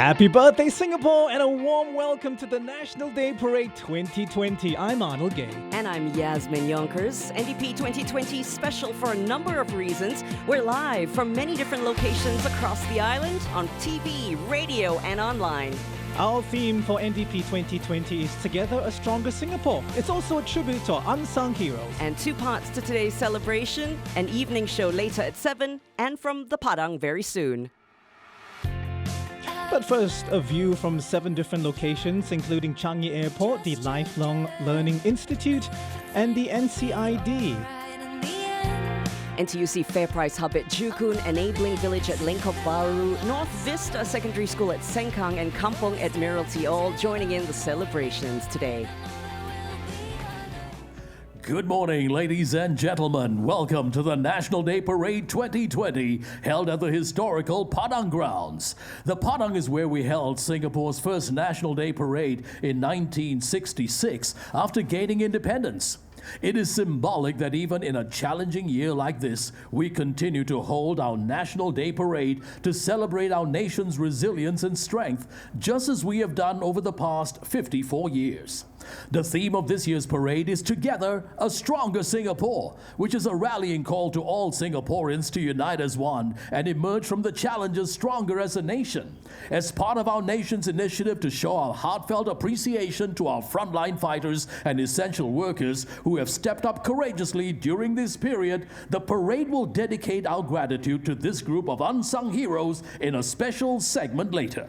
Happy birthday, Singapore, and a warm welcome to the National Day Parade 2020. I'm Arnold Gay. And I'm Yasmin Yonkers. NDP 2020 special for a number of reasons. We're live from many different locations across the island, on TV, radio, and online. Our theme for NDP 2020 is Together a Stronger Singapore. It's also a tribute to our unsung heroes. And two parts to today's celebration, an evening show later at 7, and from the Padang very soon. But first, a view from 7 different locations, including Changi Airport, the Lifelong Learning Institute, and the NCID. NTUC Fair Price Hub at Jukun, Enabling Village at Lengkok Bahru, North Vista Secondary School at Sengkang, and Kampong Admiralty all joining in the celebrations today. Good morning, ladies and gentlemen. Welcome to the National Day Parade 2020, held at the historical Padang grounds. The Padang is where we held Singapore's first National Day Parade in 1966 after gaining independence. It is symbolic that even in a challenging year like this, we continue to hold our National Day Parade to celebrate our nation's resilience and strength, just as we have done over the past 54 years. The theme of this year's parade is Together, a Stronger Singapore, which is a rallying call to all Singaporeans to unite as one and emerge from the challenges stronger as a nation. As part of our nation's initiative to show our heartfelt appreciation to our frontline fighters and essential workers who have stepped up courageously during this period, the parade will dedicate our gratitude to this group of unsung heroes in a special segment later.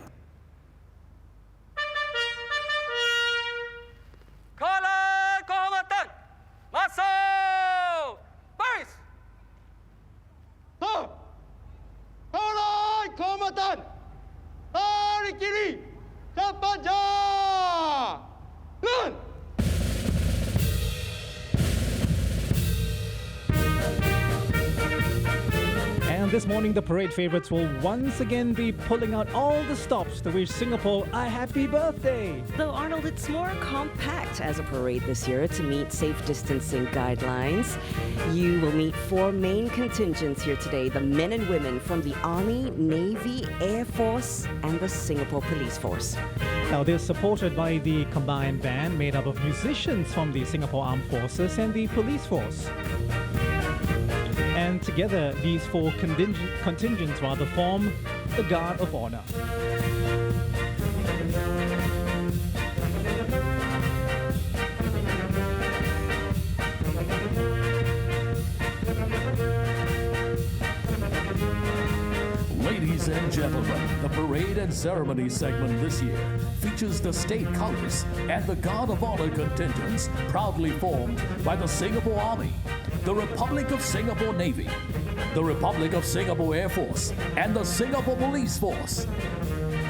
And this morning, the parade favorites will once again be pulling out all the stops to wish Singapore a happy birthday. Though, Arnold, it's more compact as a parade this year to meet safe distancing guidelines. You will meet 4 main contingents here today, the men and women from the Army, Navy, Air Force, and the Singapore Police Force. Now, they're supported by the combined band made up of musicians from the Singapore Armed Forces and the Police Force. And together, these 4 contingents form the Guard of Honor. Ladies and gentlemen, the parade and ceremony segment this year features the state colors and the Guard of Honor contingents proudly formed by the Singapore Army, the Republic of Singapore Navy, the Republic of Singapore Air Force, and the Singapore Police Force.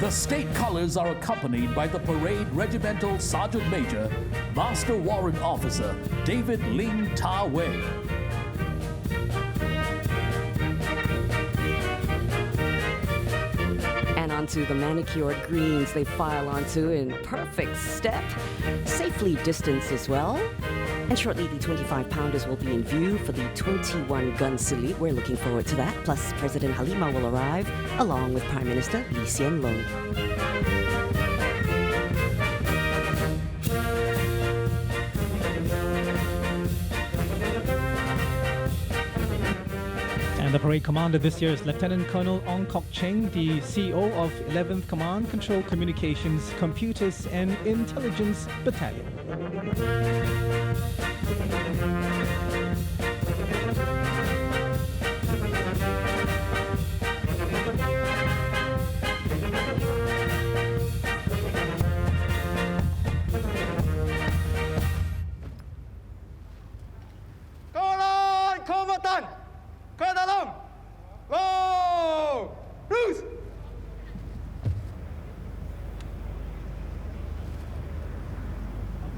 The state colors are accompanied by the Parade Regimental Sergeant Major, Master Warrant Officer David Ling Ta Wei. Onto the manicured greens they file onto in perfect step, safely distanced as well. And shortly the 25-pounders will be in view for the 21-gun salute. We're looking forward to that. Plus President Halimah will arrive along with Prime Minister Lee Hsien Loong. And the parade commander this year is Lieutenant Colonel Ong Kok Cheng, the CEO of 11th Command Control Communications, Computers and Intelligence Battalion.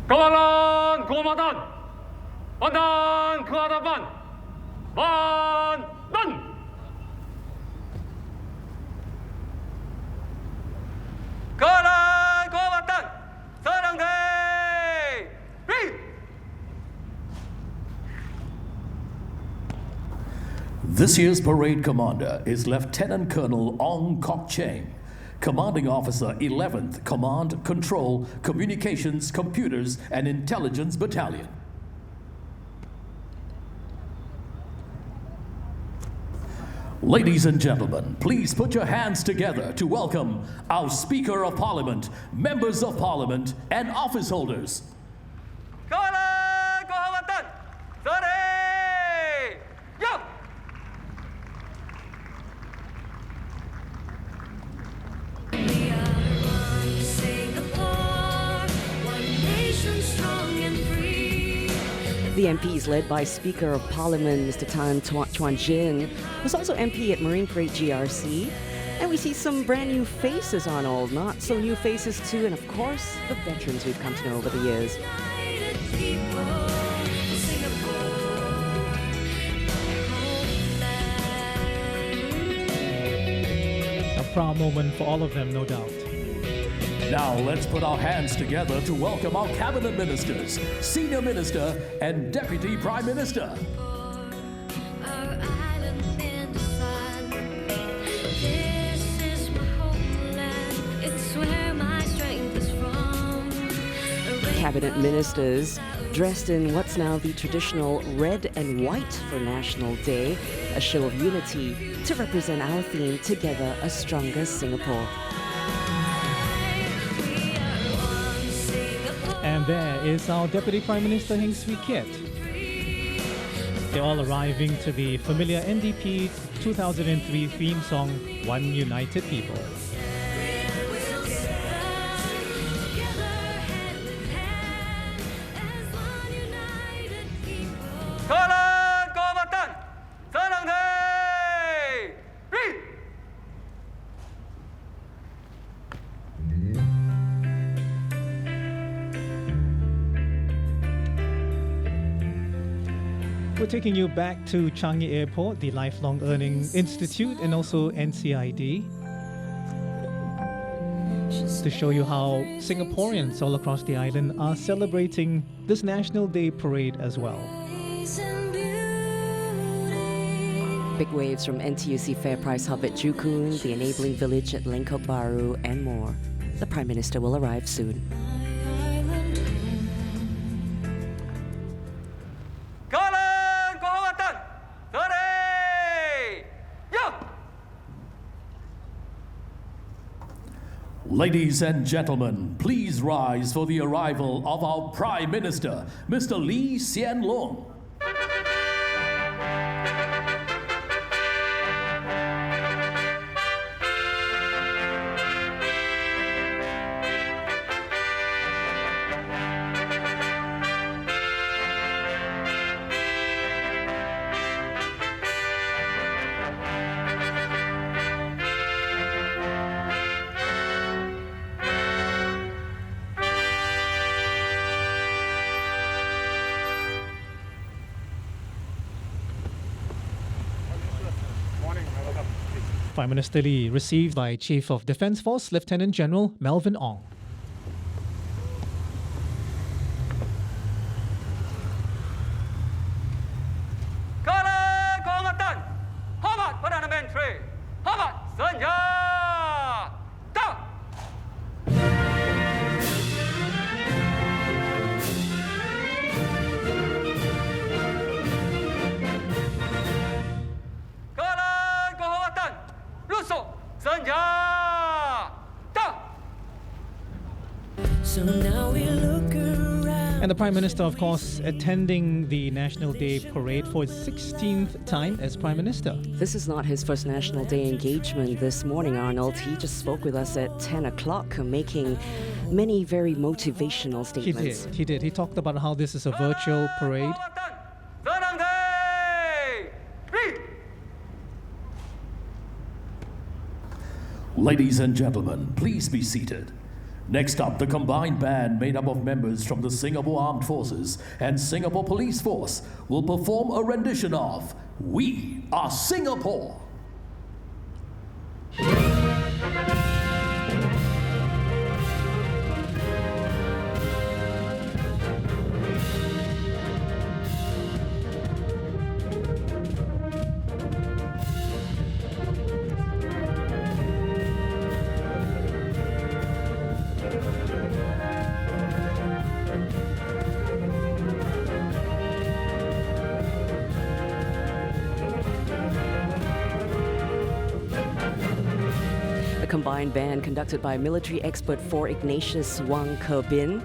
Kawalan Komandan, Pandan ke hadapan, Pandan. Kawalan Komandan, serang day, breathe. This year's parade commander is Lieutenant Colonel Ong Kok Cheng, Commanding Officer, 11th Command, Control, Communications, Computers, and Intelligence Battalion. Ladies and gentlemen, please put your hands together to welcome our Speaker of Parliament, members of Parliament, and office holders. Kawalan kehormatan, sore, yo. We are one Singapore, one nation strong and free. The MP is led by Speaker of Parliament Mr. Tan Chuan Jin, who's also MP at Marine Parade GRC. And we see some brand new faces on old, not so new faces too, and of course, the veterans we've come to know over the years. United people, Singapore, homeland. A proud moment for all of them, no doubt. Now let's put our hands together to welcome our cabinet ministers, senior minister, and deputy prime minister. Our island in the sun. This is my homeland. It's where my strength is from. Cabinet ministers dressed in what's now the traditional red and white for National Day, a show of unity to represent our theme, Together a Stronger Singapore. And there is our Deputy Prime Minister Heng Swee Keat. They're all arriving to the familiar NDP 2003 theme song, One United People. Kawalan kehormatan, senang day, read. We're taking you back to Changi Airport, the Lifelong Learning Institute, and also NCID, to show you how Singaporeans all across the island are celebrating this National Day parade as well. Big waves from NTUC Fair Price Hub at Jukun, the enabling village at Lengkok Baru, and more. The Prime Minister will arrive soon. Kawalan kehormatan, sore, yo. Ladies and gentlemen, please rise for the arrival of our Prime Minister, Mr. Lee Hsien Loong. Prime Minister Lee received by Chief of Defence Force Lieutenant General Melvin Ong. Kawalan kehormatan, hormat Perdana Menteri, hormat senjata. Kawalan kehormatan, rusuk senjata. So now we look around. And the Prime Minister, of course, attending the National Day parade for his 16th time as Prime Minister. This is not his first National Day engagement this morning, Arnold. He just spoke with us at 10 o'clock, making many very motivational statements. He did. He talked about how this is a virtual parade. Kehormatan, senang day, read. Ladies and gentlemen, please be seated. Next up, the combined band made up of members from the Singapore Armed Forces and Singapore Police Force will perform a rendition of We Are Singapore. combined band conducted by military expert 4 Ignatius Wang Kerbin.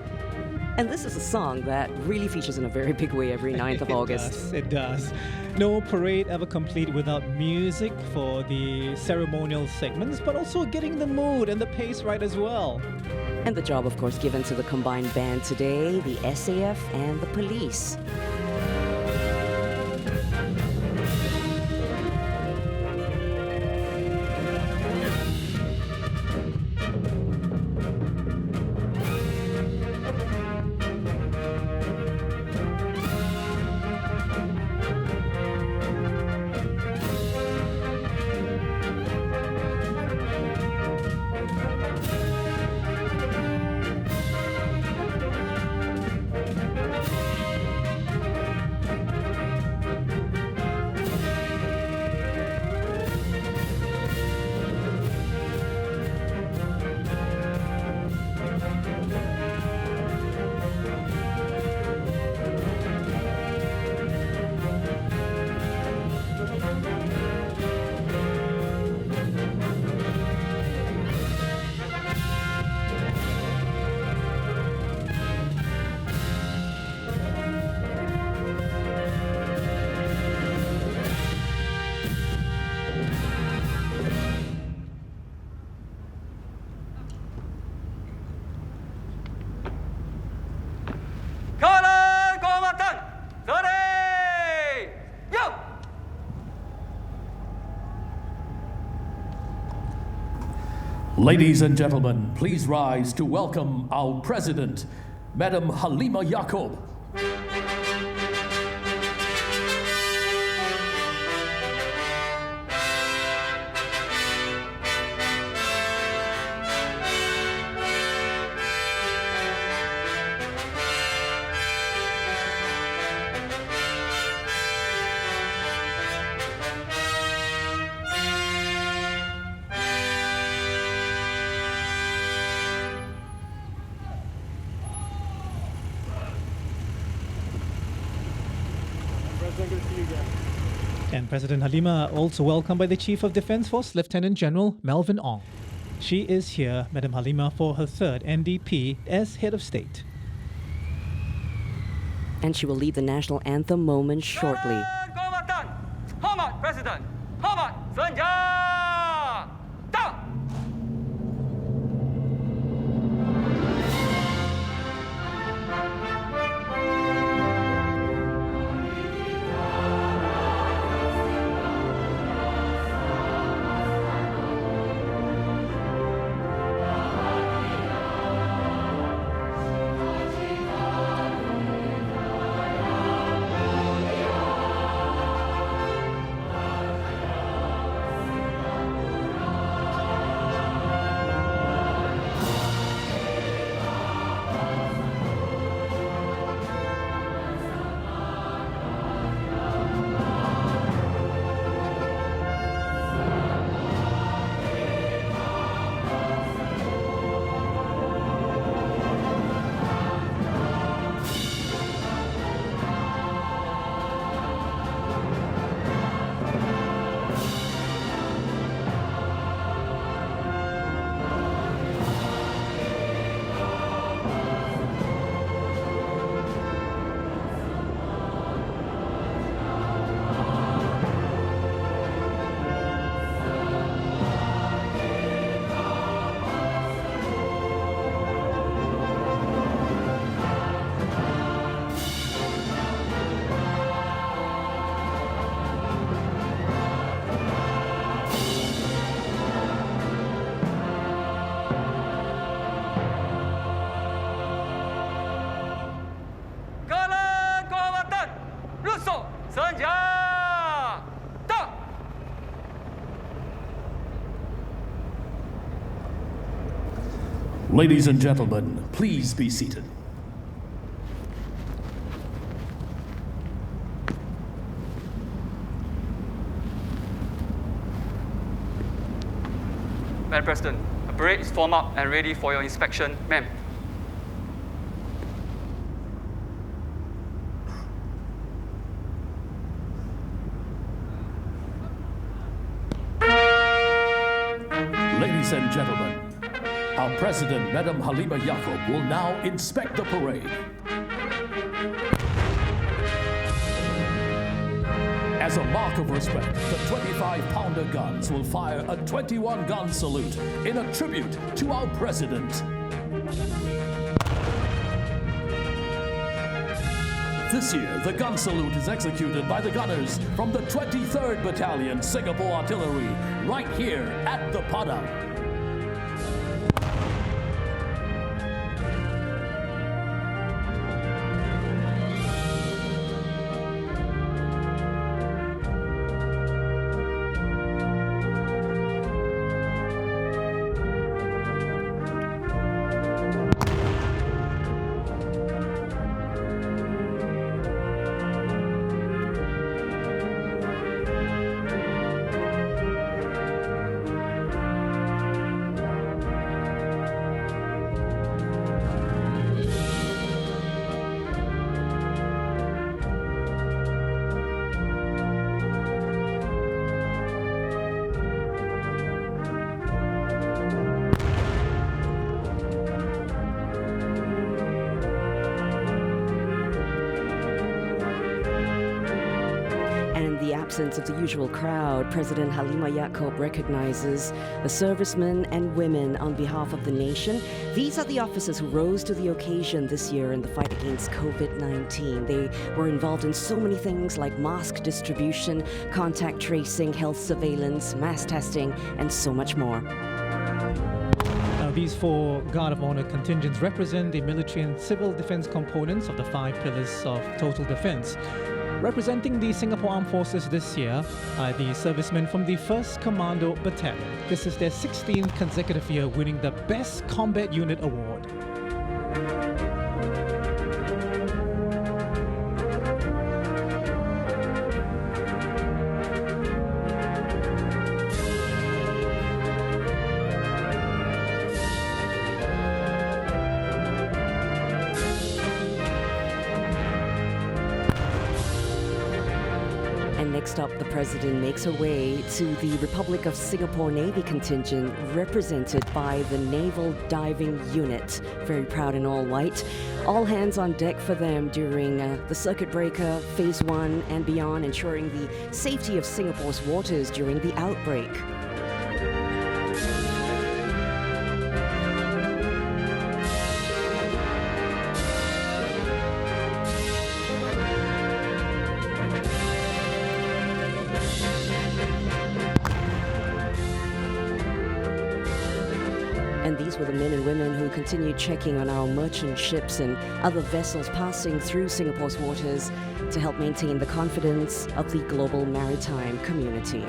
And this is a song that really features in a very big way every 9th of August. It does. No parade ever complete without music for the ceremonial segments, but also getting the mood and the pace right as well. And the job, of course, given to the combined band today, the SAF and the police. Kanan kehormatan. Ready. Yo. Ladies and gentlemen, please rise to welcome our president, Madam Halima Yaakob. And President Halima also welcomed by the Chief of Defence Force, Lieutenant General Melvin Ong. She is here, Madam Halima, for her third NDP as head of state. And she will lead the national anthem moment shortly. Kanan kehormatan. Hormat Presiden. Hormat senjata. Kanan kehormatan. Rusuk senjata. Ladies and gentlemen, please be seated. Madam President, the parade is formed up and ready for your inspection, ma'am. Ladies Ladies and gentlemen, our President, Madam Halima Yaakob, will now inspect the parade. As a mark of respect, the 25-pounder guns will fire a 21-gun salute in a tribute to our President. This year, the gun salute is executed by the gunners from the 23rd Battalion Singapore Artillery, right here at the Padang. Of the usual crowd, President Halima Yaakob recognizes the servicemen and women on behalf of the nation. These are the officers who rose to the occasion this year in the fight against COVID-19. They were involved in so many things like mask distribution, contact tracing, health surveillance, mass testing, and so much more. Now, these 4 Guard of Honor contingents represent the military and civil defense components of the 5 pillars of total defense. Representing the Singapore Armed Forces this year are the servicemen from the 1st Commando Battalion. This is their 16th consecutive year winning the Best Combat Unit Award. Next up, the President makes her way to the Republic of Singapore Navy contingent represented by the Naval Diving Unit. Very proud in all white. All hands on deck for them during the circuit breaker, phase 1 and beyond, ensuring the safety of Singapore's waters during the outbreak. And these were the men and women who continued checking on our merchant ships and other vessels passing through Singapore's waters to help maintain the confidence of the global maritime community.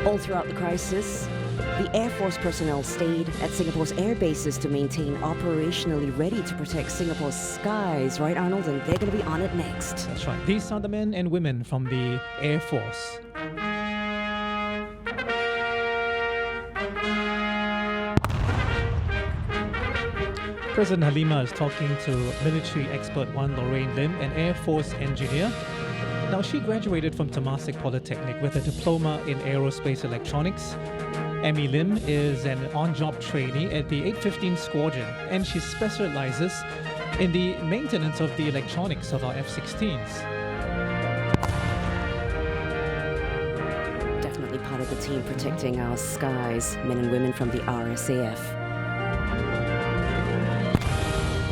All throughout the crisis, the Air Force personnel stayed at Singapore's air bases to maintain operationally ready to protect Singapore's skies, right, Arnold? And they're going to be on it next. That's right. These are the men and women from the Air Force. President Halima is talking to military expert one Lorraine Lim, an Air Force engineer. Now, she graduated from Temasek Polytechnic with a diploma in aerospace electronics. Emmy Lim is an on-job trainee at the 815 Squadron, and she specializes in the maintenance of the electronics of our F-16s. Definitely part of the team protecting our skies, men and women from the RSAF.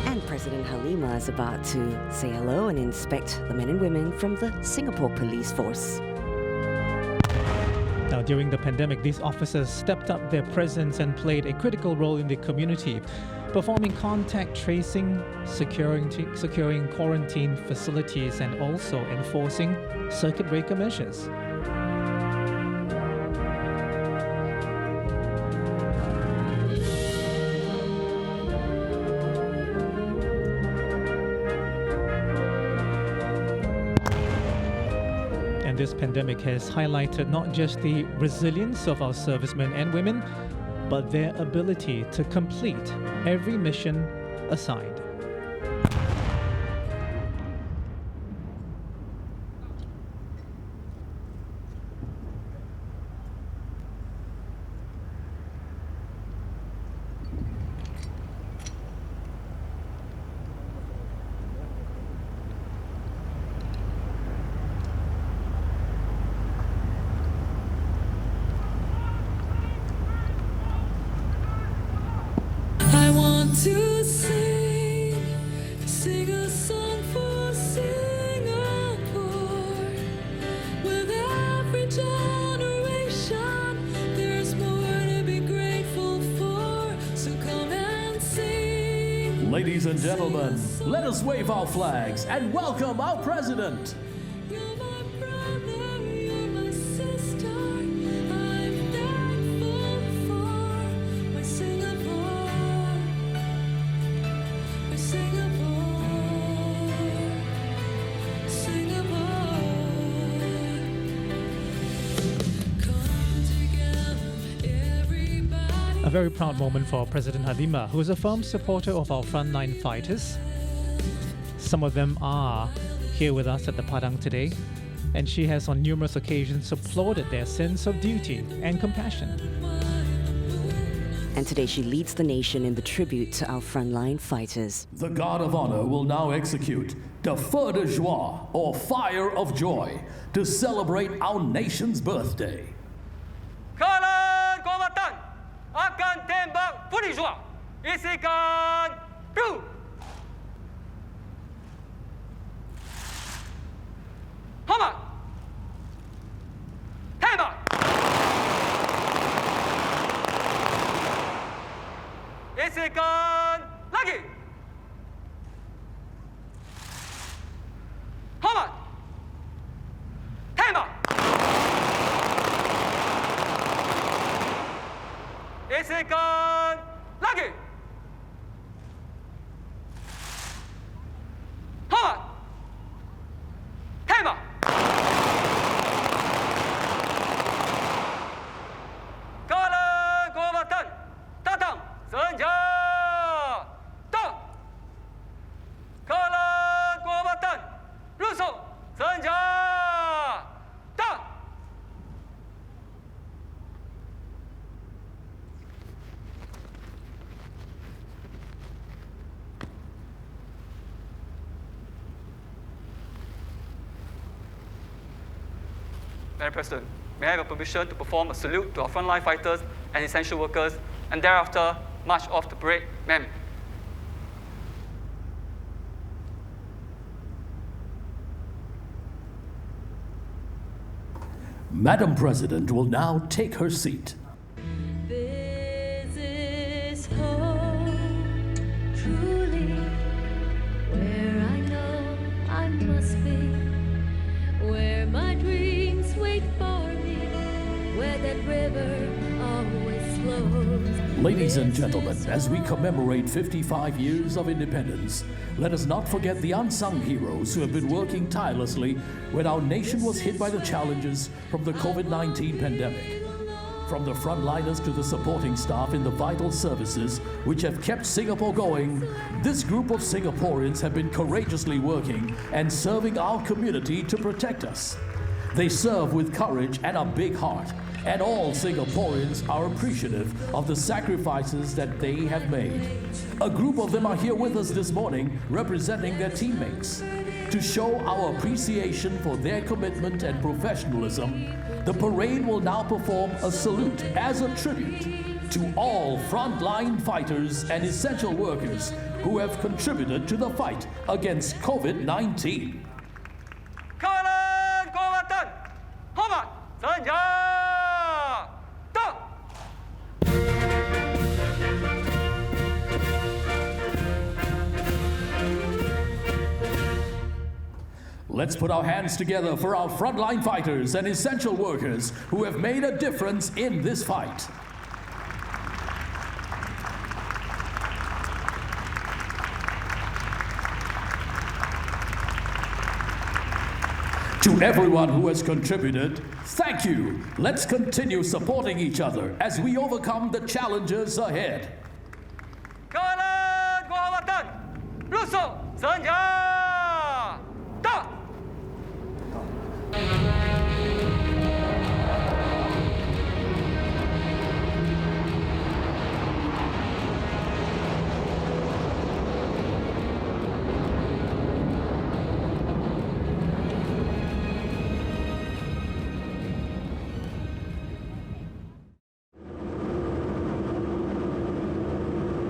And President Halima is about to say hello and inspect the men and women from the Singapore Police Force. Now, during the pandemic, these officers stepped up their presence and played a critical role in the community, performing contact tracing, securing quarantine facilities, and also enforcing circuit breaker measures. And this pandemic has highlighted not just the resilience of our servicemen and women, but their ability to complete every mission assigned. to sing a song for Singapore. With every generation, there's more to be grateful for. So come and sing. Ladies and gentlemen, let us wave our flags and welcome our president. You're my brother, you're my sister. I'm thankful for my Singapore. My Singapore. Singapore. Come together, everybody. A very proud moment for President Halima, who is a firm supporter of our frontline fighters. Some of them are here with us at the Padang today, and she has on numerous occasions applauded their sense of duty and compassion. And today she leads the nation in the tribute to our frontline fighters. The guard of honor will now execute the feu de joie, or fire of joy, to celebrate our nation's birthday. Kanan kombatan akan tembak perisua. Isikan piu. Hormat. Tembak. Isikan lagi. Hormat. Tembak. Isikan lagi. Hormat. Tembak. Kanan kombatan datang senjata. Kanan kombatan rusuk senjata. Madam President, may I have a permission to perform a salute to our frontline fighters and essential workers, and thereafter march off the parade, ma'am. Madam President will now take her seat. This is home, truly, where I know I must be, where my dreams wait for me, where that river always flows. Ladies and gentlemen, as we commemorate 55 years of independence, let us not forget the unsung heroes who have been working tirelessly when our nation was hit by the challenges from the COVID-19 pandemic. From the frontliners to the supporting staff in the vital services which have kept Singapore going, this group of Singaporeans have been courageously working and serving our community to protect us. They serve with courage and a big heart, and all Singaporeans are appreciative of the sacrifices that they have made. A group of them are here with us this morning representing their teammates. To show our appreciation for their commitment and professionalism, the parade will now perform a salute as a tribute to all frontline fighters and essential workers who have contributed to the fight against COVID-19. Kanan kombatan hormat senjata. Let's put our hands together for our frontline fighters and essential workers who have made a difference in this fight. To everyone who has contributed, thank you. Let's continue supporting each other as we overcome the challenges ahead. Kanan kombatan rusuk senjata.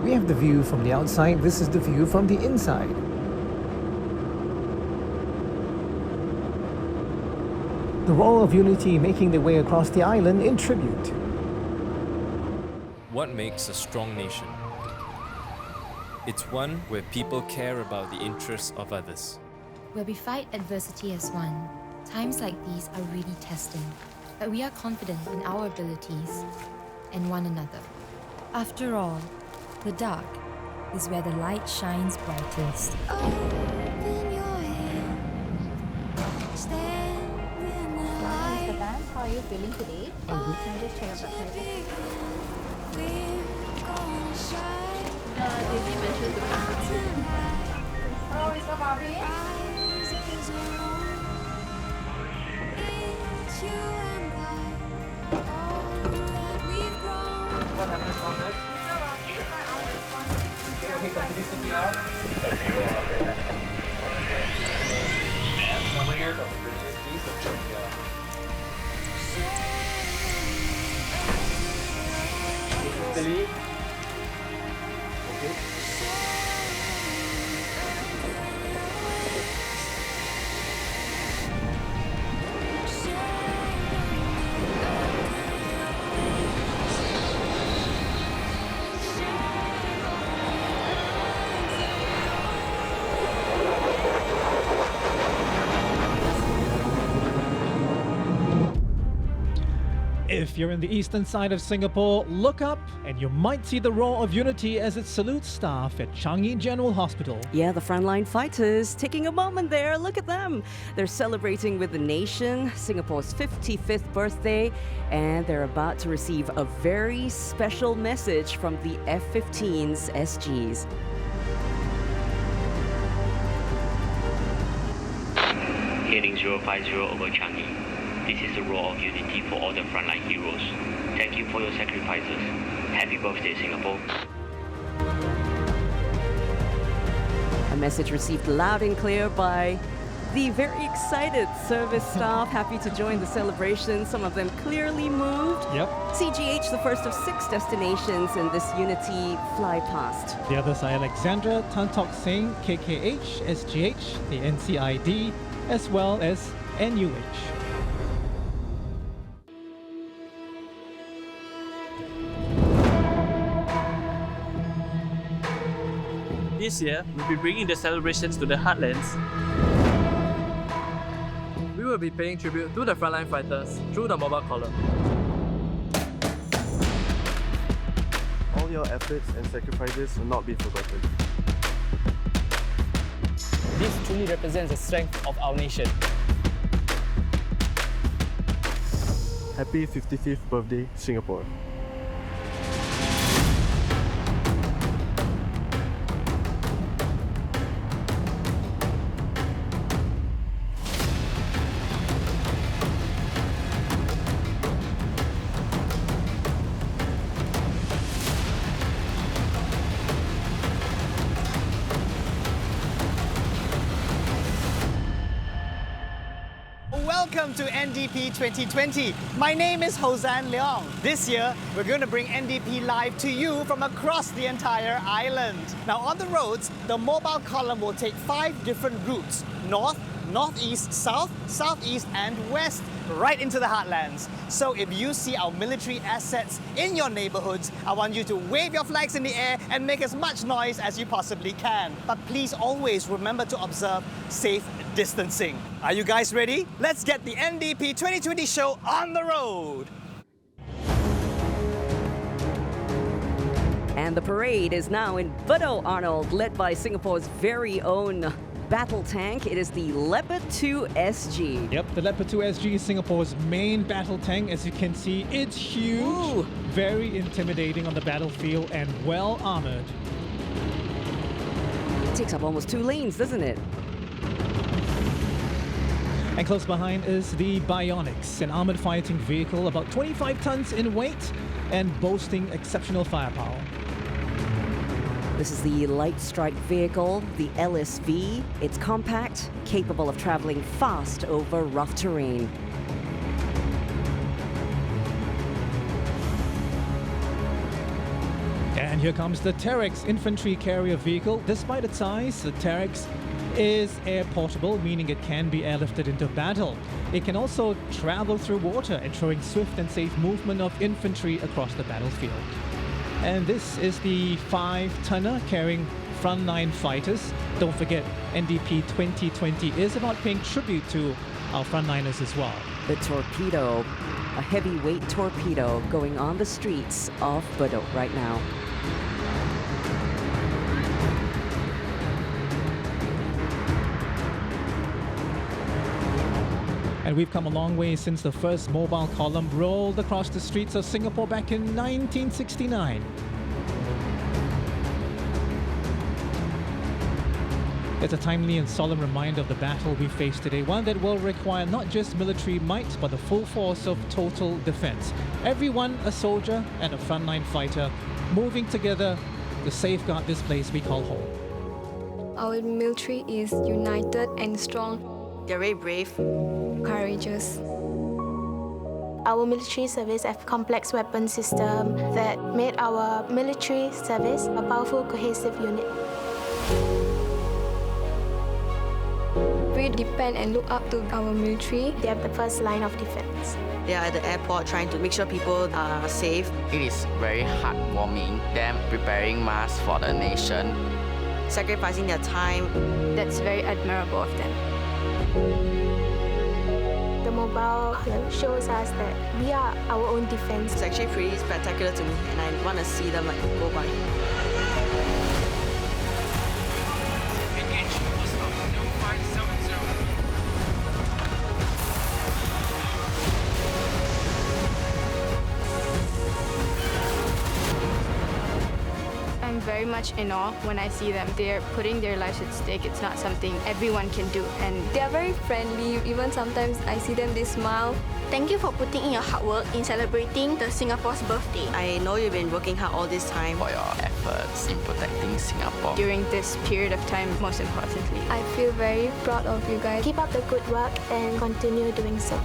We have the view from the outside, this is the view from the inside. The Roar of Unity making their way across the island in tribute. What makes a strong nation? It's one where people care about the interests of others. Where we fight adversity as one. Times like these are really testing, but we are confident in our abilities and one another. After all, the dark is where the light shines brightest. Open your hand, stand in the light. Mr. Tan, how are you feeling today? Can I just check your blood pressure? We're gonna shine Did you mention the tonight. Hello, Mr. Bobby. Rise as alone. It's you and I. All that we've grown. What happens on this? Okay, continue to be out. And over here, the British piece of Ceremonial. Italy. Okay. If you're in the eastern side of Singapore, look up and you might see the Roar of Unity as it salutes staff at Changi General Hospital. Yeah, the frontline fighters taking a moment there. Look at them. They're celebrating with the nation Singapore's 55th birthday, and they're about to receive a very special message from the F-15's SGs. Heading 050 over Changi. This is the Roar of Unity for all the frontline heroes. Thank you for your sacrifices. Happy birthday, Singapore. A message received loud and clear by the very excited service staff, happy to join the celebration. Some of them clearly moved. Yep. CGH, the first of 6 destinations in this Unity Flypast. The others are Alexandra, Tan Tok Seng, KKH, SGH, the NCID, as well as NUH. This year, we'll be bringing the celebrations to the Heartlands. We will be paying tribute to the frontline fighters through the mobile column. All your efforts and sacrifices will not be forgotten. This truly represents the strength of our nation. Happy 55th birthday, Singapore. Welcome to NDP 2020. My name is Hosan Leong. This year, we're going to bring NDP live to you from across the entire island. Now, on the roads, the mobile column will take 5 different routes: north, northeast, south, southeast, and west, right into the heartlands. So if you see our military assets in your neighborhoods, I want you to wave your flags in the air and make as much noise as you possibly can. But please always remember to observe safe distancing. Are you guys ready? Let's get the NDP 2020 show on the road. And the parade is now in Bedok, Arnold, led by Singapore's very own battle tank. It is the Leopard 2 SG. Yep, the Leopard 2 SG is Singapore's main battle tank. As you can see, it's huge, Ooh. very intimidating on the battlefield, and well armored. It takes up almost 2 lanes, doesn't it? And close behind is the Bionics, an armored fighting vehicle about 25 tons in weight and boasting exceptional firepower. This is the light strike vehicle, the LSV. It's compact, capable of traveling fast over rough terrain. And here comes the Terex infantry carrier vehicle. Despite its size, the Terex is air portable, meaning it can be airlifted into battle. It can also travel through water, ensuring swift and safe movement of infantry across the battlefield. And this is the 5-tonner carrying frontline fighters. Don't forget, NDP 2020 is about paying tribute to our frontliners as well. The torpedo, a heavyweight torpedo going on the streets of Bedok right now. And we've come a long way since the first mobile column rolled across the streets of Singapore back in 1969. It's a timely and solemn reminder of the battle we face today, one that will require not just military might, but the full force of total defense. Everyone a soldier and a frontline fighter, moving together to safeguard this place we call home. Our military is united and strong. They're very brave, courageous. Our military service have complex weapon system that made our military service a powerful, cohesive unit. We depend and look up to our military. They are the first line of defense. They are at the airport trying to make sure people are safe. It is very heartwarming, them preparing masks for the nation. Sacrificing their time. That's very admirable of them. The mobile shows us that we are our own defense. It's actually pretty spectacular to me, and I want to see them go by. I'm very much in awe when I see them. They're putting their lives at stake. It's not something everyone can do. And they're very friendly. Even sometimes I see them, they smile. Thank you for putting in your hard work in celebrating the Singapore's birthday. I know you've been working hard all this time. For your efforts in protecting Singapore. During this period of time, most importantly. I feel very proud of you guys. Keep up the good work and continue doing so.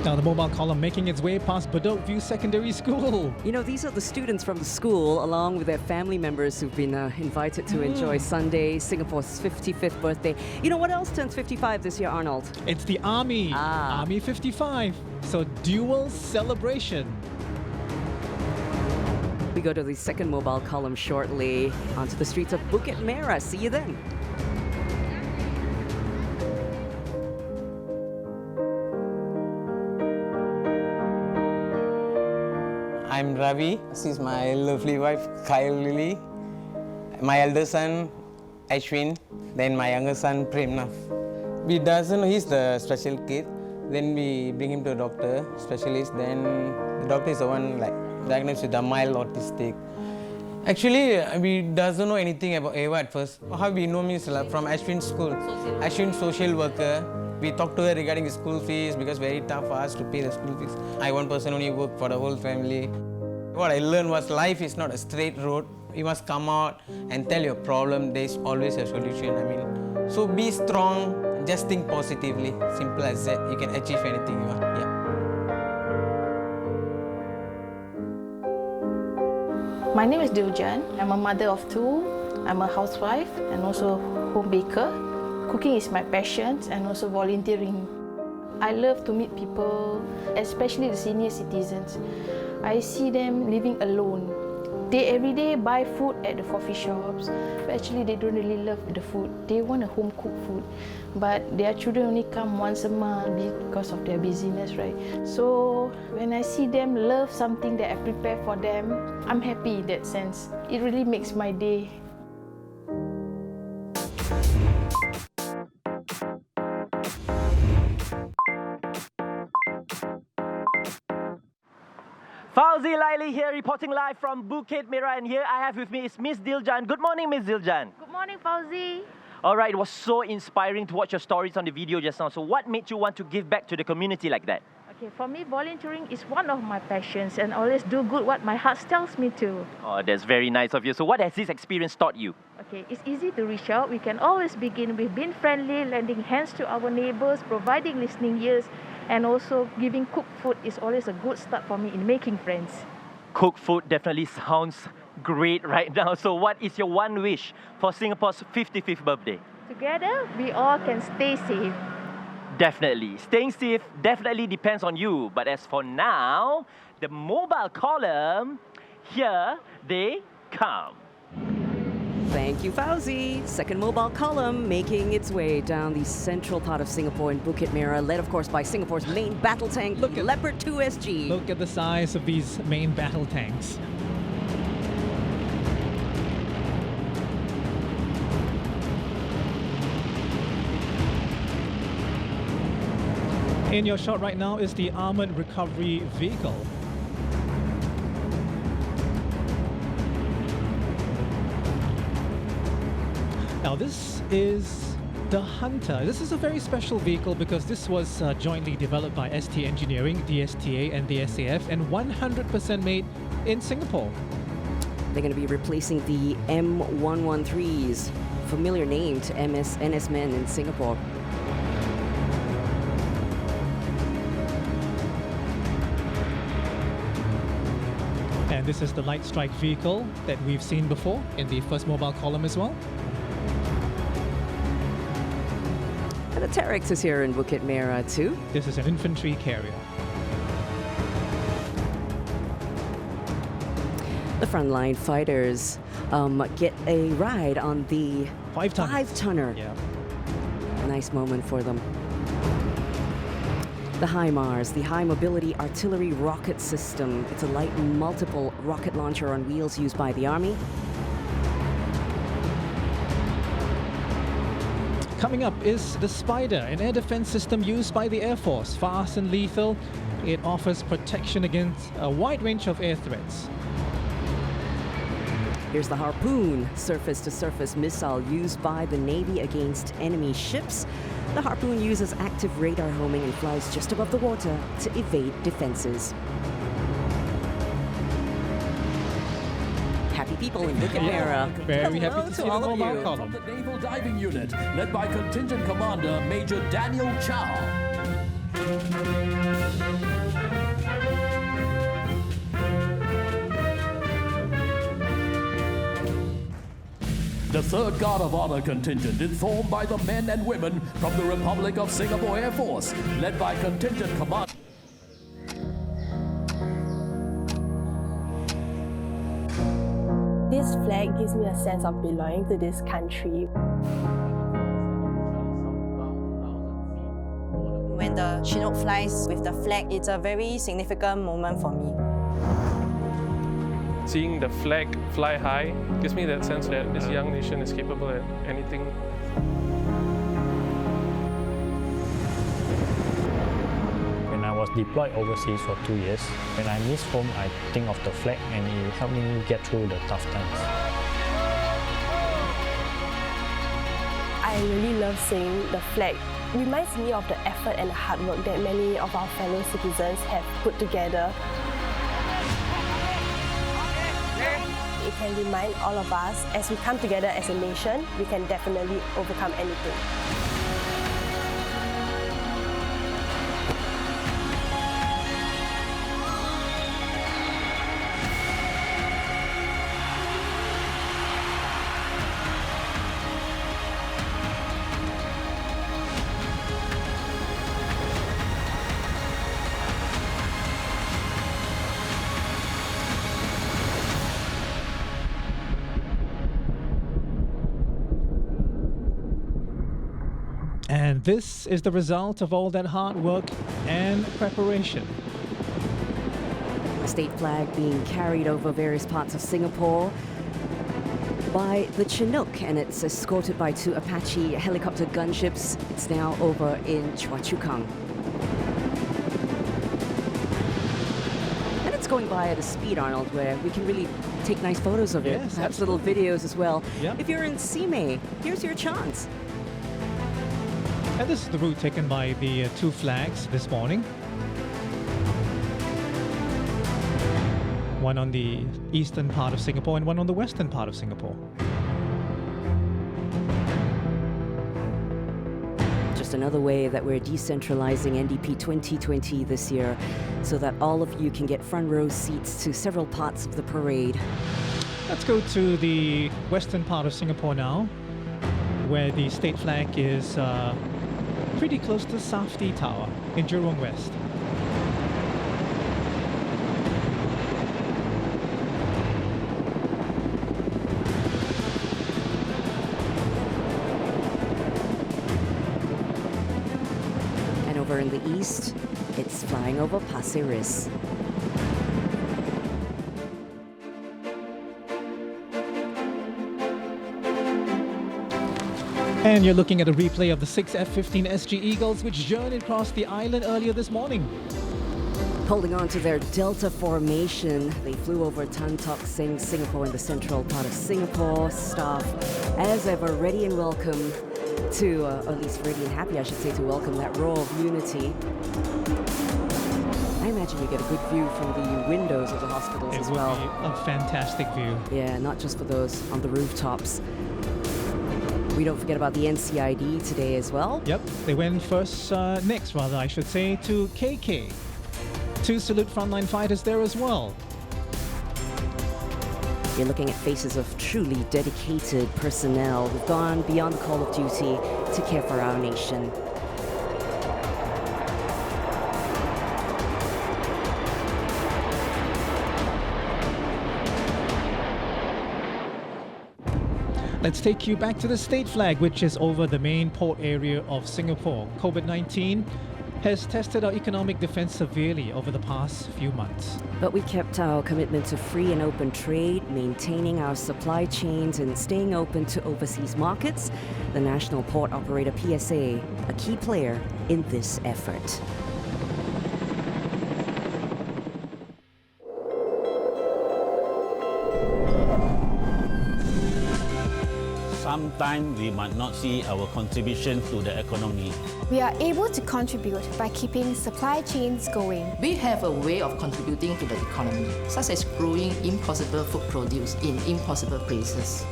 Now the mobile column making its way past Bedok View Secondary School. You know, these are the students from the school, along with their family members who've been invited to enjoy Sunday, Singapore's 55th birthday. You know what else turns 55 this year, Arnold? It's the Army. Army 55. So dual celebration. We go to the second mobile column shortly onto the streets of Bukit Merah. See you then. I'm Ravi. This is my lovely wife, Kyle Lily. My elder son, Ashwin. Then my younger son, Premnath. We doesn't know he's the special kid. Then we bring him to a doctor, specialist. Then the doctor is the one diagnosed with a mild autistic. Actually, we doesn't know anything about Ava at first. How we know means from Ashwin's school. Ashwin's social worker. We talked to her regarding the school fees because very tough for us to pay the school fees. I one person only work for the whole family. What I learned was life is not a straight road. You must come out and tell your problem. There is always a solution. So be strong. Just think positively. Simple as that. You can achieve anything you want. Yeah. My name is Diljan. I'm a mother of two. I'm a housewife and also home baker. Cooking is my passion and also volunteering. I love to meet people, especially the senior citizens. I see them living alone. They every day buy food at the coffee shops, but actually they don't really love the food. They want a home-cooked food, but their children only come once a month because of their busyness, right? So when I see them love something that I prepare for them, I'm happy in that sense. It really makes my day. Fauzi Laili here, reporting live from Bukit Merah, and here I have with me is Miss Diljan. Good morning, Miss Diljan. Good morning, Fauzi. All right, it was so inspiring to watch your stories on the video just now. So what made you want to give back to the community like that? Okay, for me, volunteering is one of my passions and always do good what my heart tells me to. Oh, that's very nice of you. So what has this experience taught you? Okay, it's easy to reach out. We can always begin with being friendly, lending hands to our neighbors, providing listening ears, and also giving cooked food is always a good start for me in making friends. Cooked food definitely sounds great right now. So what is your one wish for Singapore's 55th birthday? Together, we all can stay safe. Definitely. Staying safe definitely depends on you. But as for now, the mobile column, here they come. Thank you, Fauzi. Second mobile column making its way down the central part of Singapore in Bukit Merah, led of course by Singapore's main battle tank, Leopard 2SG. Look at the size of these main battle tanks. In your shot right now is the Armoured Recovery Vehicle. Now this is the Hunter. This is a very special vehicle because this was jointly developed by ST Engineering, DSTA and the SAF and 100% made in Singapore. They're going to be replacing the M113s, familiar name to NS men in Singapore. And this is the light strike vehicle that we've seen before in the first mobile column as well. And the Terex is here in Bukit Merah too. This is an infantry carrier. The frontline fighters get a ride on the 5-tonner. Yeah. Nice moment for them. The HIMARS, the High Mobility Artillery Rocket System. It's a light multiple rocket launcher on wheels used by the Army. Coming up is the Spider, an air defense system used by the Air Force. Fast and lethal, it offers protection against a wide range of air threats. Here's the Harpoon, surface-to-surface missile used by the Navy against enemy ships. The Harpoon uses active radar homing and flies just above the water to evade defenses. Happy people in Bukit Merah. Very happy Hello to see to all the of mobile you. column. The Naval Diving Unit, led by Contingent Commander Major Daniel Chow. The 3rd Guard of Honor contingent is formed by the men and women from the Republic of Singapore Air Force, led by Contingent Commander. This flag gives me a sense of belonging to this country. When the Chinook flies with the flag, it's a very significant moment for me. Seeing the flag fly high gives me that sense that this young nation is capable at anything. When I was deployed overseas for 2 years, when I miss home, I think of the flag and it helped me get through the tough times. I really love seeing the flag. It reminds me of the effort and the hard work that many of our fellow citizens have put together. It can remind all of us, as we come together as a nation, we can definitely overcome anything. And this is the result of all that hard work and preparation. The state flag being carried over various parts of Singapore by the Chinook, and it's escorted by 2 Apache helicopter gunships. It's now over in Choa Chu Kang. And it's going by at a speed, Arnold, where we can really take nice photos of it. Yes, Perhaps little videos as well. Yep. If you're in Simei, here's your chance. And this is the route taken by the 2 flags this morning. one on the eastern part of Singapore and one on the western part of Singapore. Just another way that we're decentralizing NDP 2020 this year so that all of you can get front row seats to several parts of the parade. Let's go to the western part of Singapore now, where the state flag is pretty close to Safti Tower in Jurong West. And over in the east, it's flying over Pasir Ris. And you're looking at a replay of the 6 F-15 SG Eagles, which journeyed across the island earlier this morning. Holding on to their Delta formation, they flew over Tan Tock Seng, Singapore, in the central part of Singapore. Staff, as ever, ready and welcome to, or at least ready and happy, I should say, to welcome that roar of unity. I imagine you get a good view from the windows of the hospitals as well. It would be a fantastic view. Yeah, not just for those on the rooftops. We don't forget about the NCID today as well. Yep, they went next, I should say, to KK to salute frontline fighters there as well. You're looking at faces of truly dedicated personnel who've gone beyond the call of duty to care for our nation. Let's take you back to the state flag, which is over the main port area of Singapore. COVID-19 has tested our economic defense severely over the past few months. But we kept our commitment to free and open trade, maintaining our supply chains and staying open to overseas markets. The National Port Operator PSA, a key player in this effort. Sometimes we might not see our contribution to the economy. We are able to contribute by keeping supply chains going. We have a way of contributing to the economy, such as growing impossible food produce in impossible places.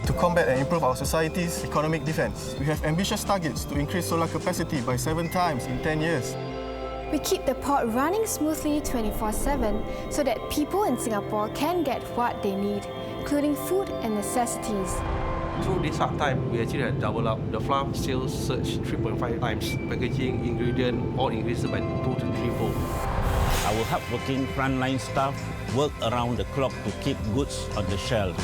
To combat and improve our society's economic defense, we have ambitious targets to increase solar capacity by 7 times in 10 years. We keep the port running smoothly 24/7 so that people in Singapore can get what they need, including food and necessities. Through this hard time, we actually had doubled up. The farm sales surged 3.5 times. Packaging, ingredient, all increased by 2 to 3-fold. Our hardworking frontline staff work around the clock to keep goods on the shelf.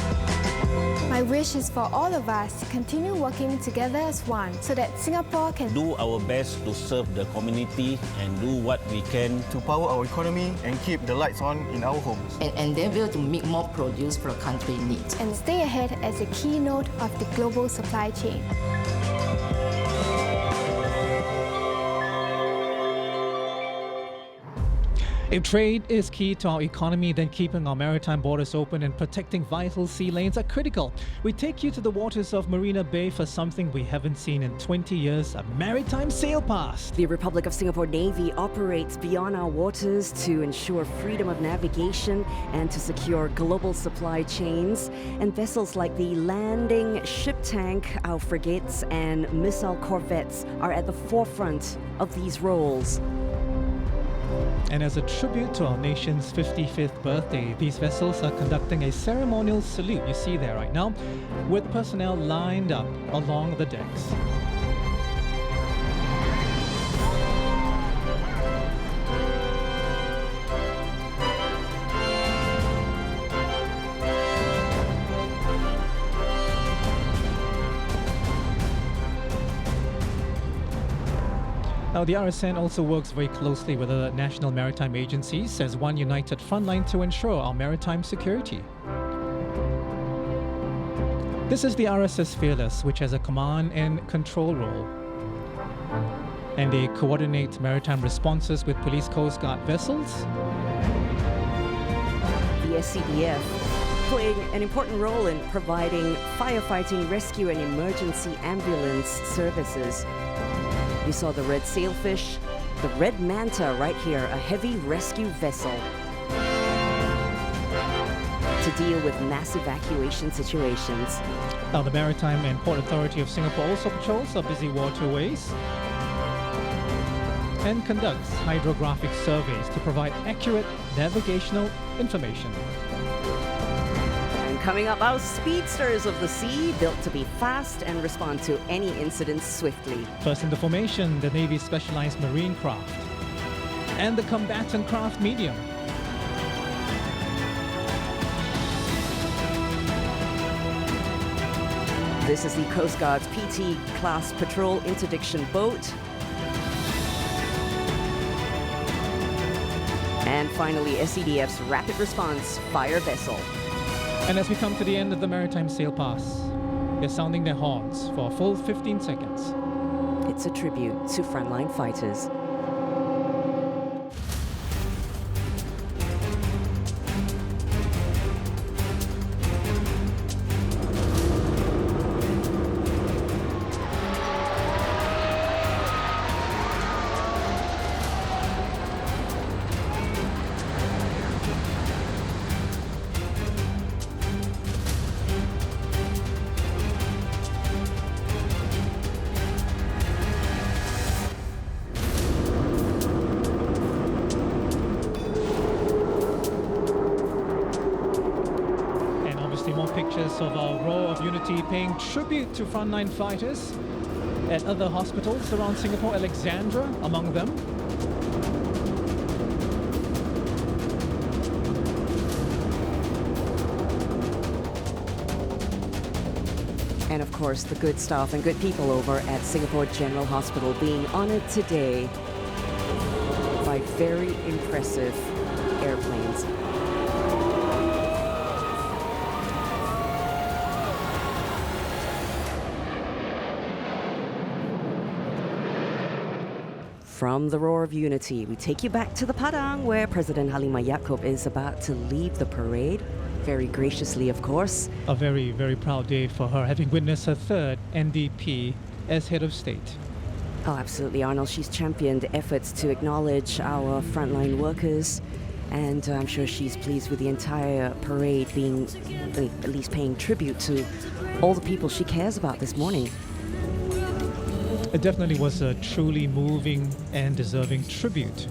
My wish is for all of us to continue working together as one so that Singapore can do our best to serve the community and do what we can to power our economy and keep the lights on in our homes. And endeavour to make more produce for the country needs. And stay ahead as a keynote of the global supply chain. If trade is key to our economy, then keeping our maritime borders open and protecting vital sea lanes are critical. We take you to the waters of Marina Bay for something we haven't seen in 20 years, a Maritime Sailpast. The Republic of Singapore Navy operates beyond our waters to ensure freedom of navigation and to secure global supply chains. And vessels like the landing ship tank, our frigates and missile corvettes are at the forefront of these roles. And as a tribute to our nation's 55th birthday, these vessels are conducting a ceremonial salute, you see there right now, with personnel lined up along the decks. Now, the RSN also works very closely with other national maritime agencies as one united frontline to ensure our maritime security. This is the RSS Fearless, which has a command and control role. And they coordinate maritime responses with police coast guard vessels. The SCDF playing an important role in providing firefighting, rescue and emergency ambulance services. We saw the red sailfish, the red manta right here, a heavy rescue vessel. deal with mass evacuation situations. Now, the Maritime and Port Authority of Singapore also patrols our busy waterways and conducts hydrographic surveys to provide accurate navigational information. And coming up, our speedsters of the sea, built to be fast and respond to any incidents swiftly. First in the formation, the Navy's specialized marine craft and the combatant craft medium. This is the Coast Guard's PT-class patrol interdiction boat. And finally, SCDF's rapid response fire vessel. And as we come to the end of the Maritime Sailpast, they're sounding their horns for a full 15 seconds. It's a tribute to frontline fighters. More pictures of our Roar of Unity paying tribute to frontline fighters at other hospitals around Singapore, Alexandra among them. And of course, the good staff and good people over at Singapore General Hospital being honored today by very impressive airplanes. From the Roar of Unity, we take you back to the Padang, where President Halimah Yacob is about to lead the parade, very graciously, of course. A very, very proud day for her, having witnessed her third NDP as head of state. Oh, absolutely, Arnold. She's championed efforts to acknowledge our frontline workers, and I'm sure she's pleased with the entire parade being, at least paying tribute to all the people she cares about this morning. It definitely was a truly moving and deserving tribute,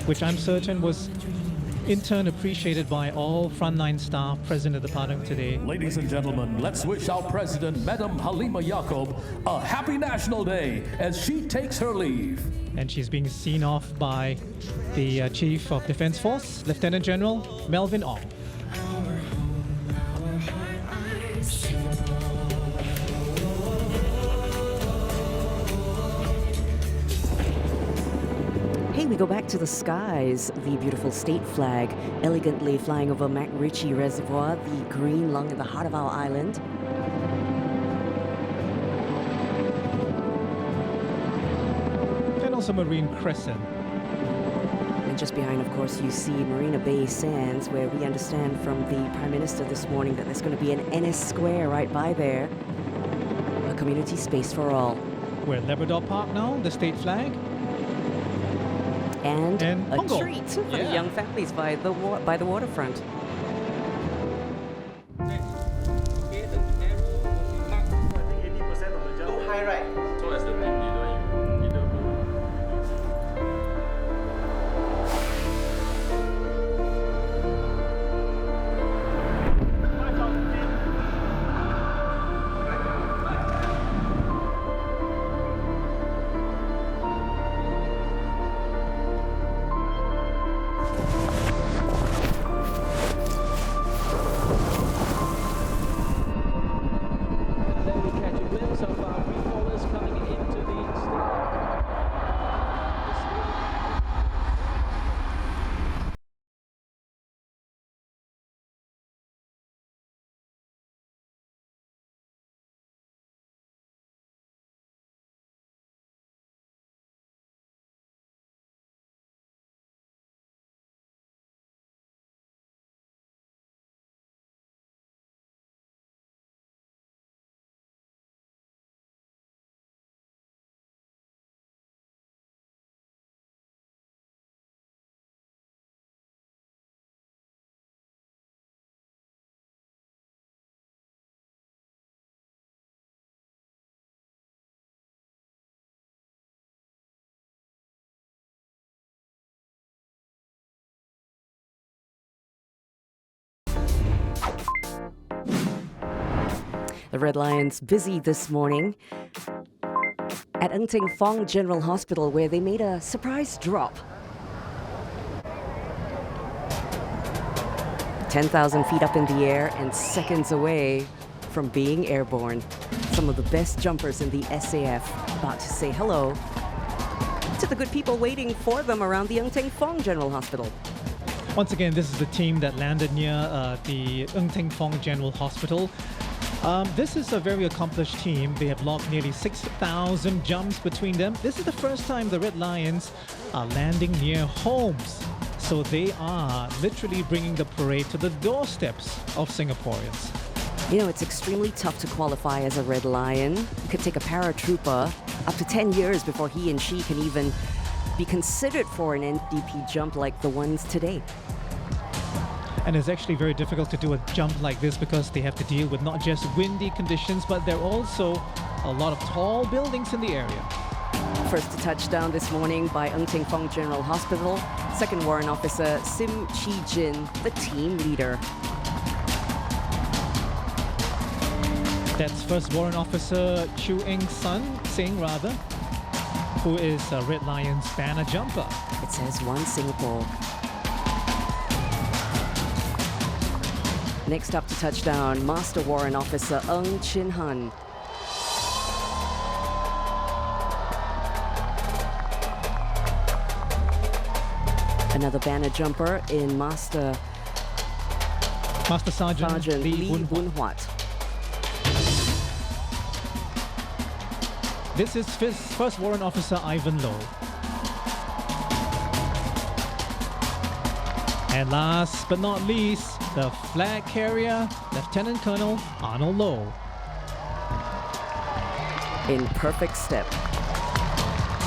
which I'm certain was in turn appreciated by all frontline staff present at the Padang today. Ladies and gentlemen, let's wish our President, Madam Halimah Yacob, a happy National Day as she takes her leave. And she's being seen off by the Chief of Defence Force, Lieutenant General Melvin Ong. We go back to the skies, the beautiful state flag elegantly flying over MacRitchie Reservoir, the green lung in the heart of our island. And also Marine Crescent. And just behind, of course, you see Marina Bay Sands, where we understand from the Prime Minister this morning that there's going to be an Ennis Square right by there. A community space for all. We're at Labrador Park now, the state flag. And a Pongo. treat for the young families by the waterfront. The Red Lions busy this morning at Ng Teng Fong General Hospital, where they made a surprise drop. 10,000 feet up in the air and seconds away from being airborne. Some of the best jumpers in the SAF about to say hello to the good people waiting for them around the Ng Teng Fong General Hospital. Once again, this is the team that landed near the Ng Teng Fong General Hospital. This is a very accomplished team. They have logged nearly 6,000 jumps between them. This is the first time the Red Lions are landing near homes. So they are literally bringing the parade to the doorsteps of Singaporeans. You know, it's extremely tough to qualify as a Red Lion. It could take a paratrooper up to 10 years before he and she can even be considered for an NDP jump like the ones today. And it's actually very difficult to do a jump like this because they have to deal with not just windy conditions, but there are also a lot of tall buildings in the area. First to touchdown this morning by Ng Teng Fong General Hospital, Second Warrant Officer Sim Chi Jin, the team leader. That's First Warrant Officer Chu Eng Sing, who is a Red Lions banner jumper. It says One Singapore. Next up to touchdown, Master Warrant Officer Ng Chin Han. Another banner jumper in Master Sergeant Lee Boon Huat. This is First Warrant Officer Ivan Low. And last but not least, the flag carrier, Lieutenant Colonel Arnold Low. In perfect step.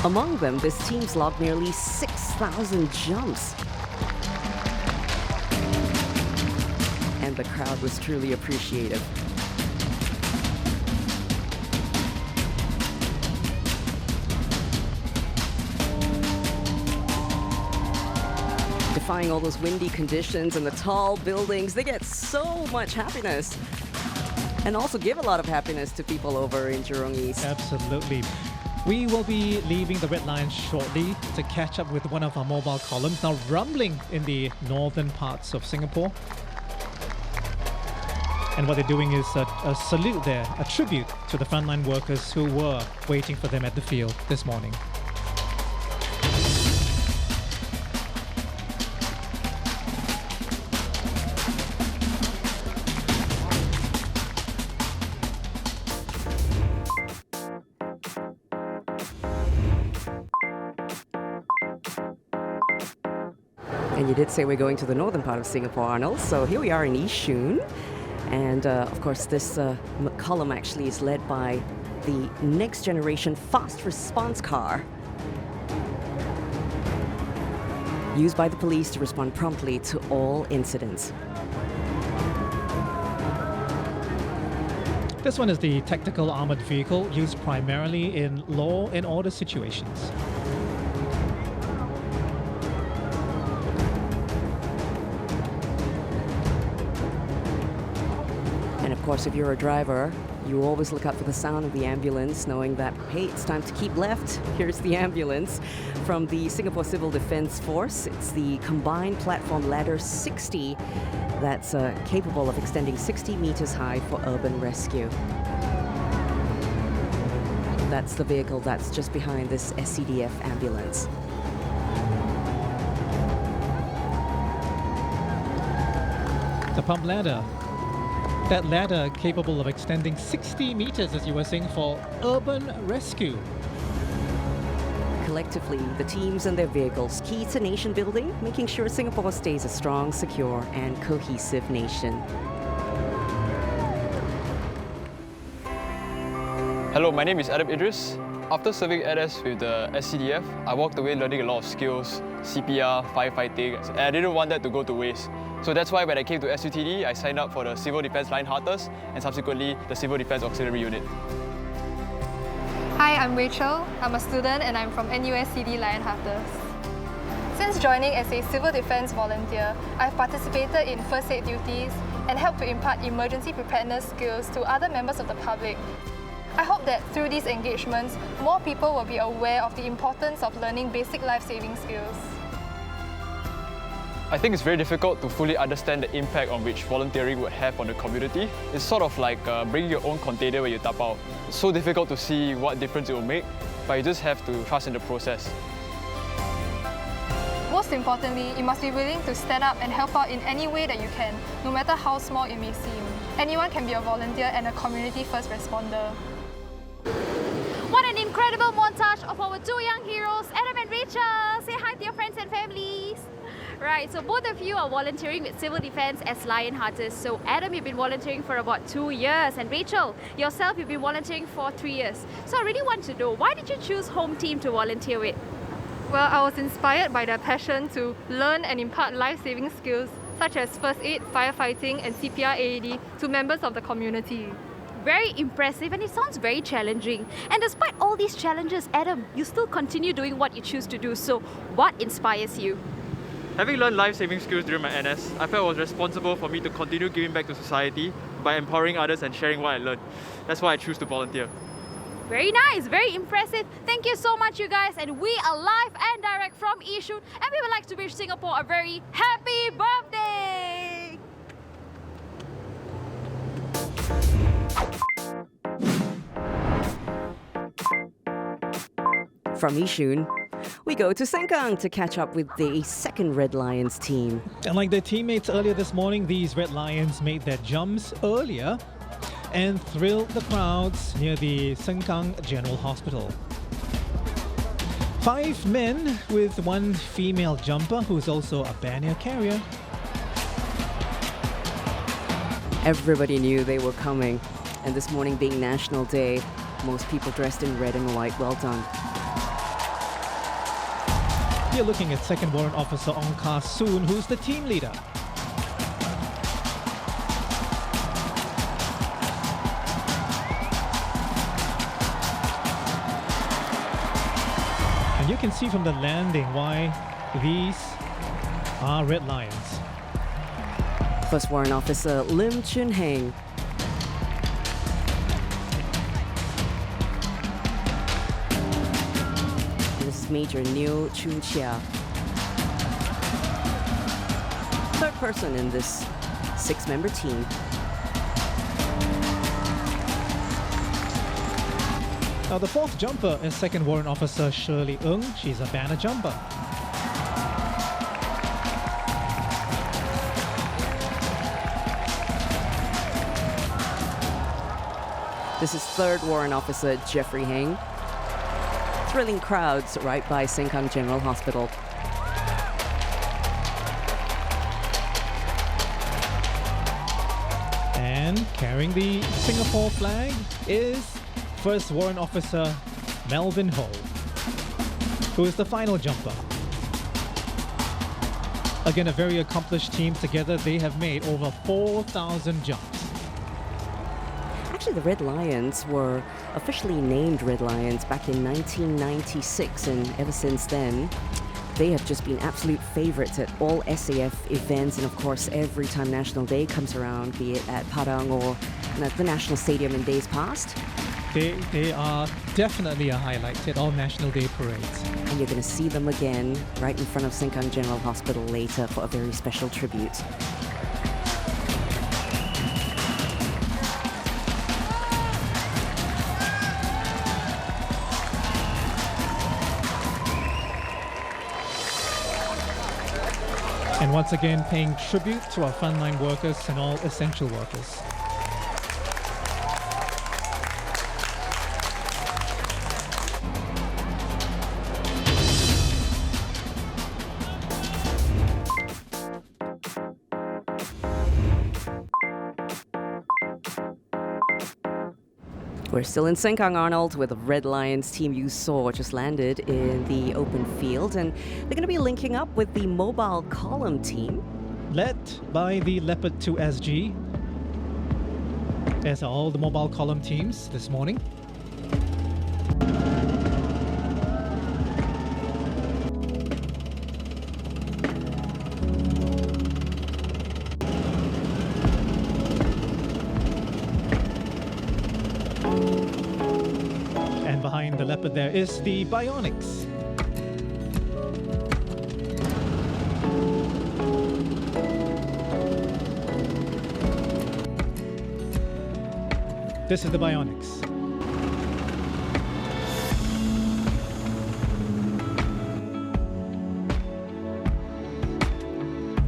Among them, this team's logged nearly 6,000 jumps. And the crowd was truly appreciative. Defying all those windy conditions and the tall buildings, they get so much happiness. And also give a lot of happiness to people over in Jurong East. Absolutely. We will be leaving the Red Lions shortly to catch up with one of our mobile columns, now rumbling in the northern parts of Singapore. And what they're doing is a salute there, a tribute to the frontline workers who were waiting for them at the field this morning. And you did say we're going to the northern part of Singapore, Arnold. So here we are in Yishun. And of course, this column actually is led by the next generation fast response car, used by the police to respond promptly to all incidents. This one is the tactical armored vehicle used primarily in law and order situations. And of course, if you're a driver, you always look out for the sound of the ambulance, knowing that, hey, it's time to keep left. Here's the ambulance from the Singapore Civil Defence Force. It's the Combined Platform Ladder 60 that's capable of extending 60 meters high for urban rescue. That's the vehicle that's just behind this SCDF ambulance. The pump ladder. That ladder capable of extending 60 meters, as you were saying, for urban rescue. Collectively, the teams and their vehicles key to nation building, making sure Singapore stays a strong, secure, and cohesive nation. Hello, my name is Adam Idris. After serving NS with the SCDF, I walked away learning a lot of skills, CPR, firefighting, and I didn't want that to go to waste. So that's why when I came to SUTD, I signed up for the Civil Defence Line Hunters and subsequently the Civil Defence Auxiliary Unit. Hi, I'm Rachel. I'm a student and I'm from NUSCD Lion Hunters. Since joining as a civil defence volunteer, I've participated in first aid duties, and help to impart emergency preparedness skills to other members of the public. I hope that through these engagements, more people will be aware of the importance of learning basic life-saving skills. I think it's very difficult to fully understand the impact on which volunteering would have on the community. It's sort of like bringing your own container when you tap out. It's so difficult to see what difference it will make, but you just have to trust in the process. Most importantly, you must be willing to stand up and help out in any way that you can, no matter how small it may seem. Anyone can be a volunteer and a community first responder. What an incredible montage of our two young heroes, Adam and Rachel. Say hi to your friends and families. Right, so both of you are volunteering with Civil Defence as Lionhearters. So Adam, you've been volunteering for about 2 years, and Rachel, yourself, you've been volunteering for 3 years. So I really want to know, why did you choose Home Team to volunteer with? Well, I was inspired by their passion to learn and impart life-saving skills such as first aid, firefighting and CPR AED to members of the community. Very impressive, and it sounds very challenging. And despite all these challenges, Adam, you still continue doing what you choose to do. So what inspires you? Having learned life-saving skills during my NS, I felt it was responsible for me to continue giving back to society by empowering others and sharing what I learned. That's why I choose to volunteer. Very nice, very impressive. Thank you so much, you guys. And we are live and direct from Yishun, and we would like to wish Singapore a very happy birthday! From Yishun, we go to Sengkang to catch up with the second Red Lions team. And like their teammates earlier this morning, these Red Lions made their jumps earlier and thrilled the crowds near the Sengkang General Hospital. 5 men with 1 female jumper who's also a banner carrier. Everybody knew they were coming, and this morning being National Day, most people dressed in red and white. Well done. You're looking at Second Warrant Officer Ong Kar Soon, who's the team leader. And you can see from the landing why these are Red Lions. First Warrant Officer Lim Chun Heng. This is Major Neo Chun Chia. Third person in this 6-member team. Now the 4th jumper is Second Warrant Officer Shirley Ng. She's a banner jumper. This is 3rd Warrant Officer Jeffrey Heng. Thrilling crowds right by Sengkang General Hospital. And carrying the Singapore flag is First Warrant Officer Melvin Ho, who is the final jumper. Again, a very accomplished team. Together, they have made over 4,000 jumps. Actually, the Red Lions were officially named Red Lions back in 1996, and ever since then, they have just been absolute favorites at all SAF events, and of course, every time National Day comes around, be it at Padang or at the National Stadium in days past. They are definitely a highlight at all National Day parades. And you're going to see them again right in front of Sengkang General Hospital later for a very special tribute. And once again, paying tribute to our frontline workers and all essential workers. We're still in Sengkang, Arnold, where the Red Lions team you saw just landed in the open field, and they're going to be linking up with the mobile column team. Led by the Leopard 2 SG, as are all the mobile column teams this morning. And behind the Leopard there is the Bionics. This is the Bionics.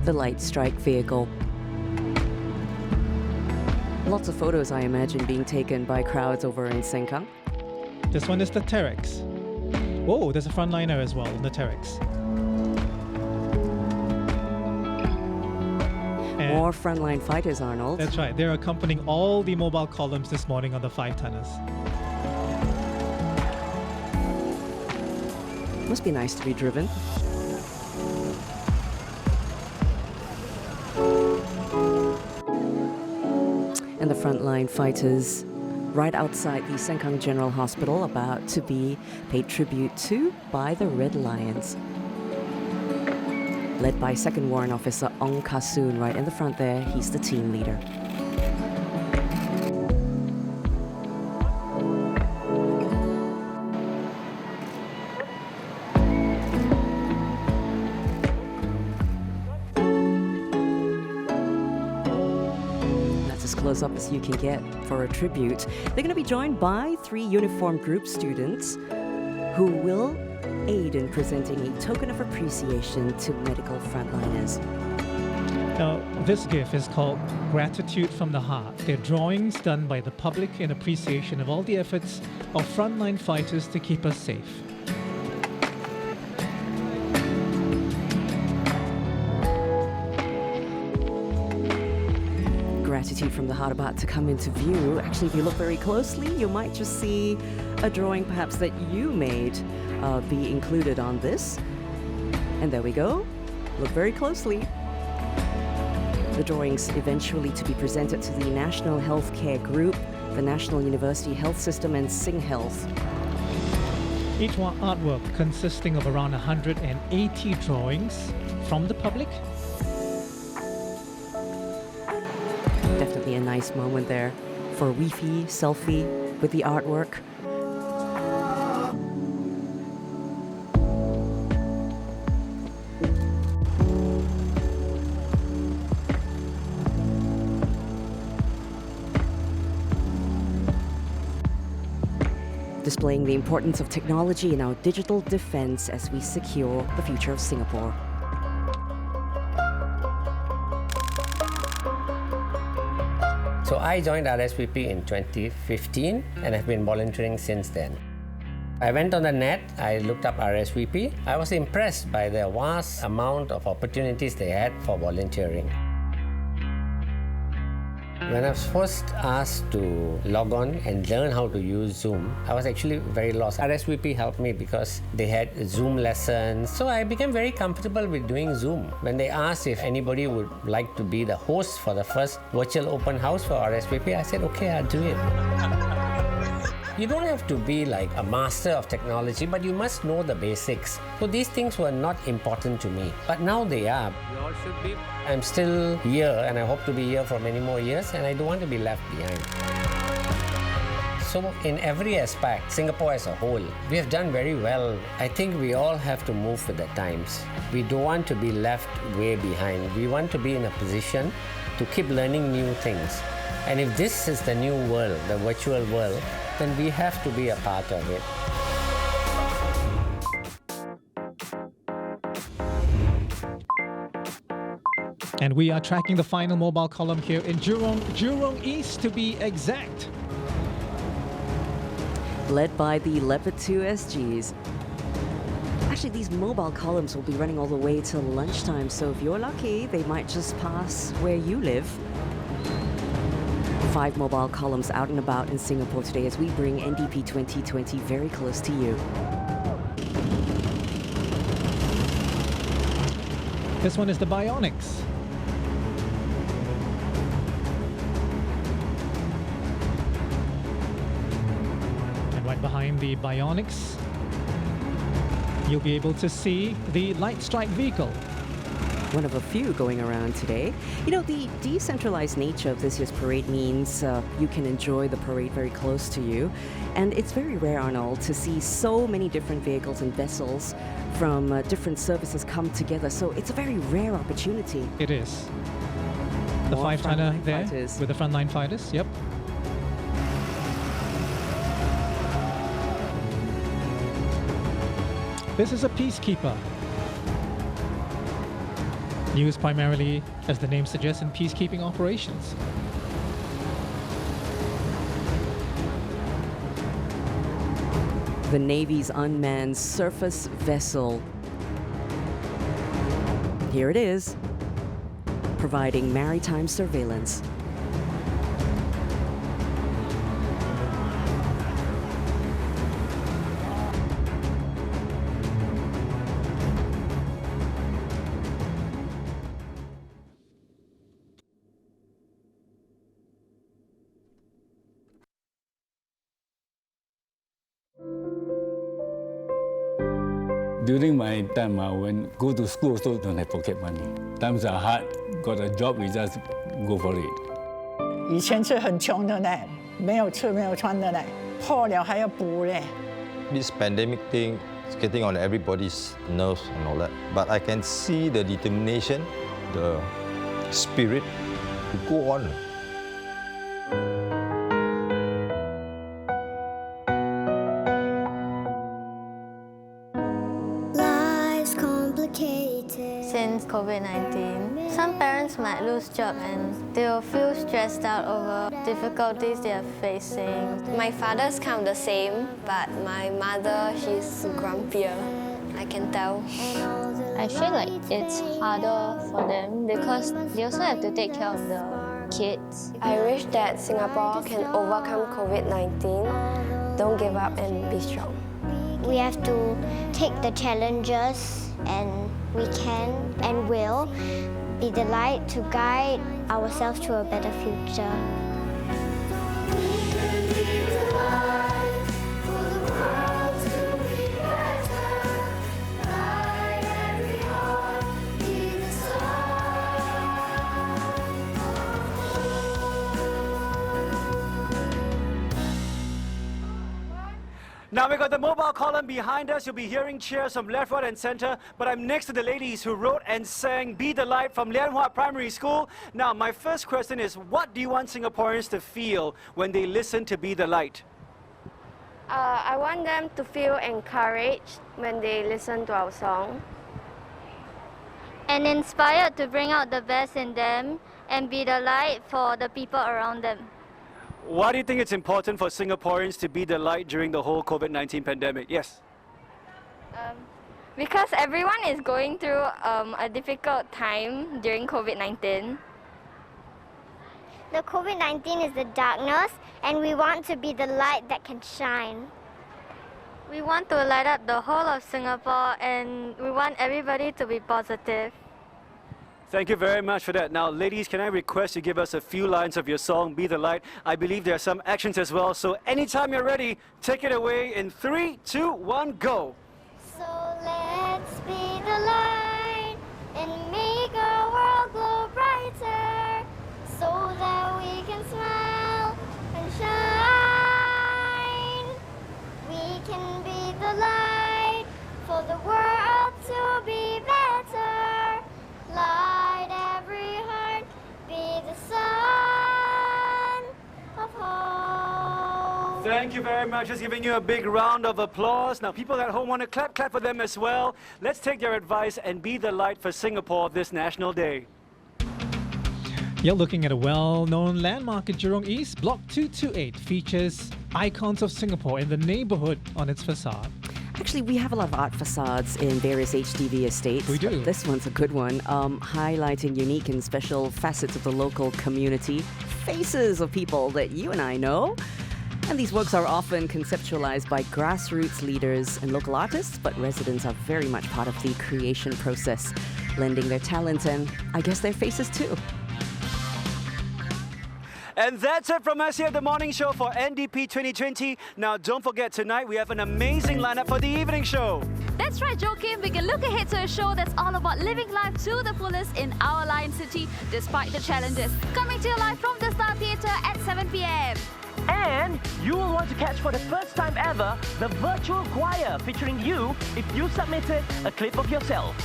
The light strike vehicle. Lots of photos, I imagine, being taken by crowds over in Sengkang. This one is the Terex. Whoa, there's a frontliner as well in the Terex. And more frontline fighters, Arnold. That's right. They're accompanying all the mobile columns this morning on the 5-tonners. Must be nice to be driven. And the frontline fighters right outside the Sengkang General Hospital, about to be paid tribute to by the Red Lions. Led by 2nd Warrant Officer Ong Kasoon right in the front there. He's the team leader. Close up as you can get for a tribute. They're going to be joined by 3 uniformed group students who will aid in presenting a token of appreciation to medical frontliners. Now, this gift is called Gratitude from the Heart. They're drawings done by the public in appreciation of all the efforts of frontline fighters to keep us safe. Gratitude from the Heart about to come into view. Actually, if you look very closely, you might just see a drawing perhaps that you made be included on this. And there we go. Look very closely. The drawings eventually to be presented to the National Healthcare Group, the National University Health System, and Sing Health. Each one artwork consisting of around 180 drawings from the public. Definitely a nice moment there for a Wi-Fi selfie with the artwork. Displaying the importance of technology in our digital defense as we secure the future of Singapore. So I joined RSVP in 2015 and have been volunteering since then. I went on the net, I looked up RSVP. I was impressed by the vast amount of opportunities they had for volunteering. When I was first asked to log on and learn how to use Zoom, I was actually very lost. RSVP helped me because they had Zoom lessons, so I became very comfortable with doing Zoom. When they asked if anybody would like to be the host for the first virtual open house for RSVP, I said, okay, I'll do it. You don't have to be like a master of technology, but you must know the basics. So these things were not important to me, but now they are. You all should be. I'm still here and I hope to be here for many more years, and I don't want to be left behind. So in every aspect, Singapore as a whole, we have done very well. I think we all have to move with the times. We don't want to be left way behind. We want to be in a position to keep learning new things. And if this is the new world, the virtual world, then we have to be a part of it. And we are tracking the final mobile column here in Jurong East to be exact. Led by the Leopard 2 SGs. Actually, these mobile columns will be running all the way till lunchtime, so if you're lucky, they might just pass where you live. 5 mobile columns out and about in Singapore today as we bring NDP 2020 very close to you. This one is the Bionics. And right behind the Bionics, you'll be able to see the light strike vehicle. one of a few going around today. You know, the decentralized nature of this year's parade means you can enjoy the parade very close to you. And it's very rare, Arnold, to see so many different vehicles and vessels from different services come together. So it's a very rare opportunity. It is. The More five-tonner frontline there fighters. with the frontline fighters. Yep. This is a peacekeeper. Used primarily, as the name suggests, in peacekeeping operations. The Navy's unmanned surface vessel. Here it is, providing maritime surveillance. During my time, when go to school, also don't have pocket money. Times are hard. Got a job, we just go for it. 以前是很穷的呢，没有吃没有穿的呢，破了还要补嘞。 This pandemic thing is getting on everybody's nerves and all that. But I can see the determination, the spirit to go on. Life's complicated. Since COVID-19, some parents might lose jobs and they'll feel stressed out over difficulties they are facing. My father's kind of the same, but my mother, she's grumpier. I can tell. I feel like it's harder for them because they also have to take care of the kids. I wish that Singapore can overcome COVID-19. Don't give up and be strong. We have to take the challenges, and we can and will be the light to guide ourselves to a better future. Now we've got the mobile column behind us. You'll be hearing cheers from left, right and center. But I'm next to the ladies who wrote and sang Be the Light from Lianhua Primary School. Now my first question is, what do you want Singaporeans to feel when they listen to Be the Light? I want them to feel encouraged when they listen to our song. And inspired to bring out the best in them and be the light for the people around them. Why do you think it's important for Singaporeans to be the light during the whole COVID-19 pandemic? Yes. Because everyone is going through a difficult time during COVID-19. The COVID-19 is the darkness, and we want to be the light that can shine. We want to light up the whole of Singapore, and we want everybody to be positive. Thank you very much for that. Now, ladies, can I request you give us a few lines of your song, Be the Light? I believe there are some actions as well, so anytime you're ready, take it away in 3, 2, 1, go. So let's be the light and make our world glow brighter, so that we can smile and shine. We can be the light for the world to be better. Light every heart, be the sun of hope. Thank you very much. Just giving you a big round of applause. Now, people at home want to clap for them as well. Let's take their advice and be the light for Singapore this National Day. You're looking at a well-known landmark in Jurong East. Block 228 features icons of Singapore in the neighbourhood on its facade. Actually, we have a lot of art facades in various HDB estates. We do. But this one's a good one, highlighting unique and special facets of the local community, faces of people that you and I know. And these works are often conceptualized by grassroots leaders and local artists, but residents are very much part of the creation process, lending their talent and, I guess, their faces too. And that's it from us here at the morning show for NDP 2020. Now, don't forget, tonight we have an amazing lineup for the evening show. That's right, Joakim. We can look ahead to a show that's all about living life to the fullest in our Lion City, despite the challenges. Coming to you live from the Star Theatre at 7 p.m. And you will want to catch for the first time ever the virtual choir featuring you if you submitted a clip of yourself.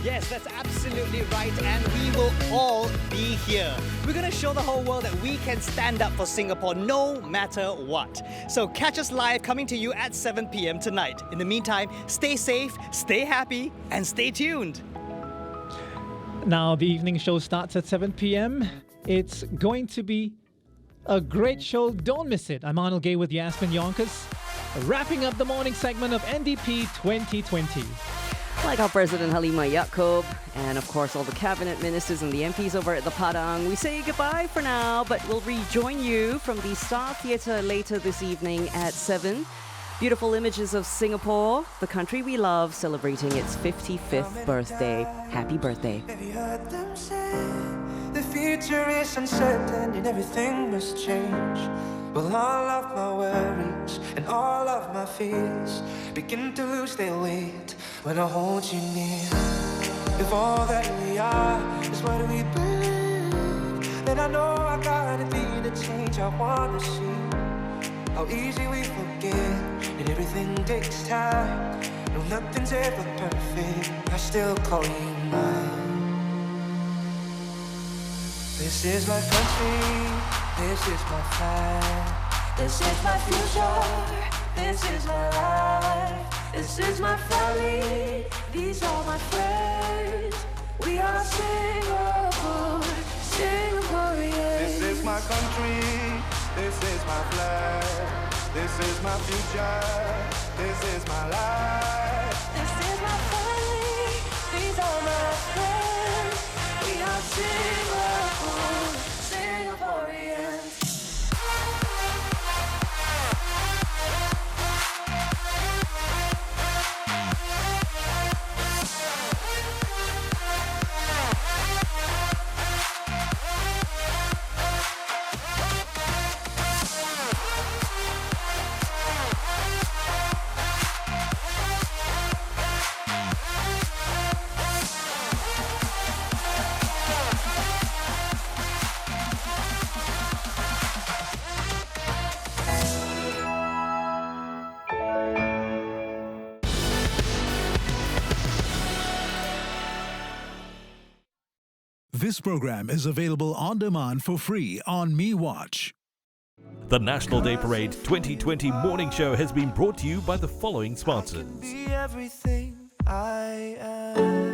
Yes, that's absolutely right, and we will all be here. We're going to show the whole world that we can stand up for Singapore no matter what. So catch us live, coming to you at 7 p.m. tonight. In the meantime, stay safe, stay happy, and stay tuned. Now, the evening show starts at 7 p.m. It's going to be a great show. Don't miss it. I'm Arnold Gay with Yasmin Yonkers, wrapping up the morning segment of NDP 2020. Like our President Halimah Yacob, and of course all the cabinet ministers and the MPs over at the Padang, we say goodbye for now, but we'll rejoin you from the Star Theatre later this evening at 7. Beautiful images of Singapore, the country we love, celebrating its 55th birthday. Happy birthday. Have you heard them say the future is uncertain and everything must change? Well, all of my worries and all of my fears begin to lose their weight when I hold you near. If all that we are is what we believe, then I know I gotta be the change I wanna see. How easy we forget, and everything takes time. No, nothing's ever perfect, I still call you mine. This is my country, this is my flag, this is my future, this is my life, this is my family, these are my friends. We are Singapore, Singaporeans. This is my country, this is my flag, this is my future, this is my life, this is my family, these are my friends. We are Singapore, Singaporeans. This program is available on demand for free on MeWatch. The National Day Parade 2020 morning show has been brought to you by the following sponsors. Be everything I am.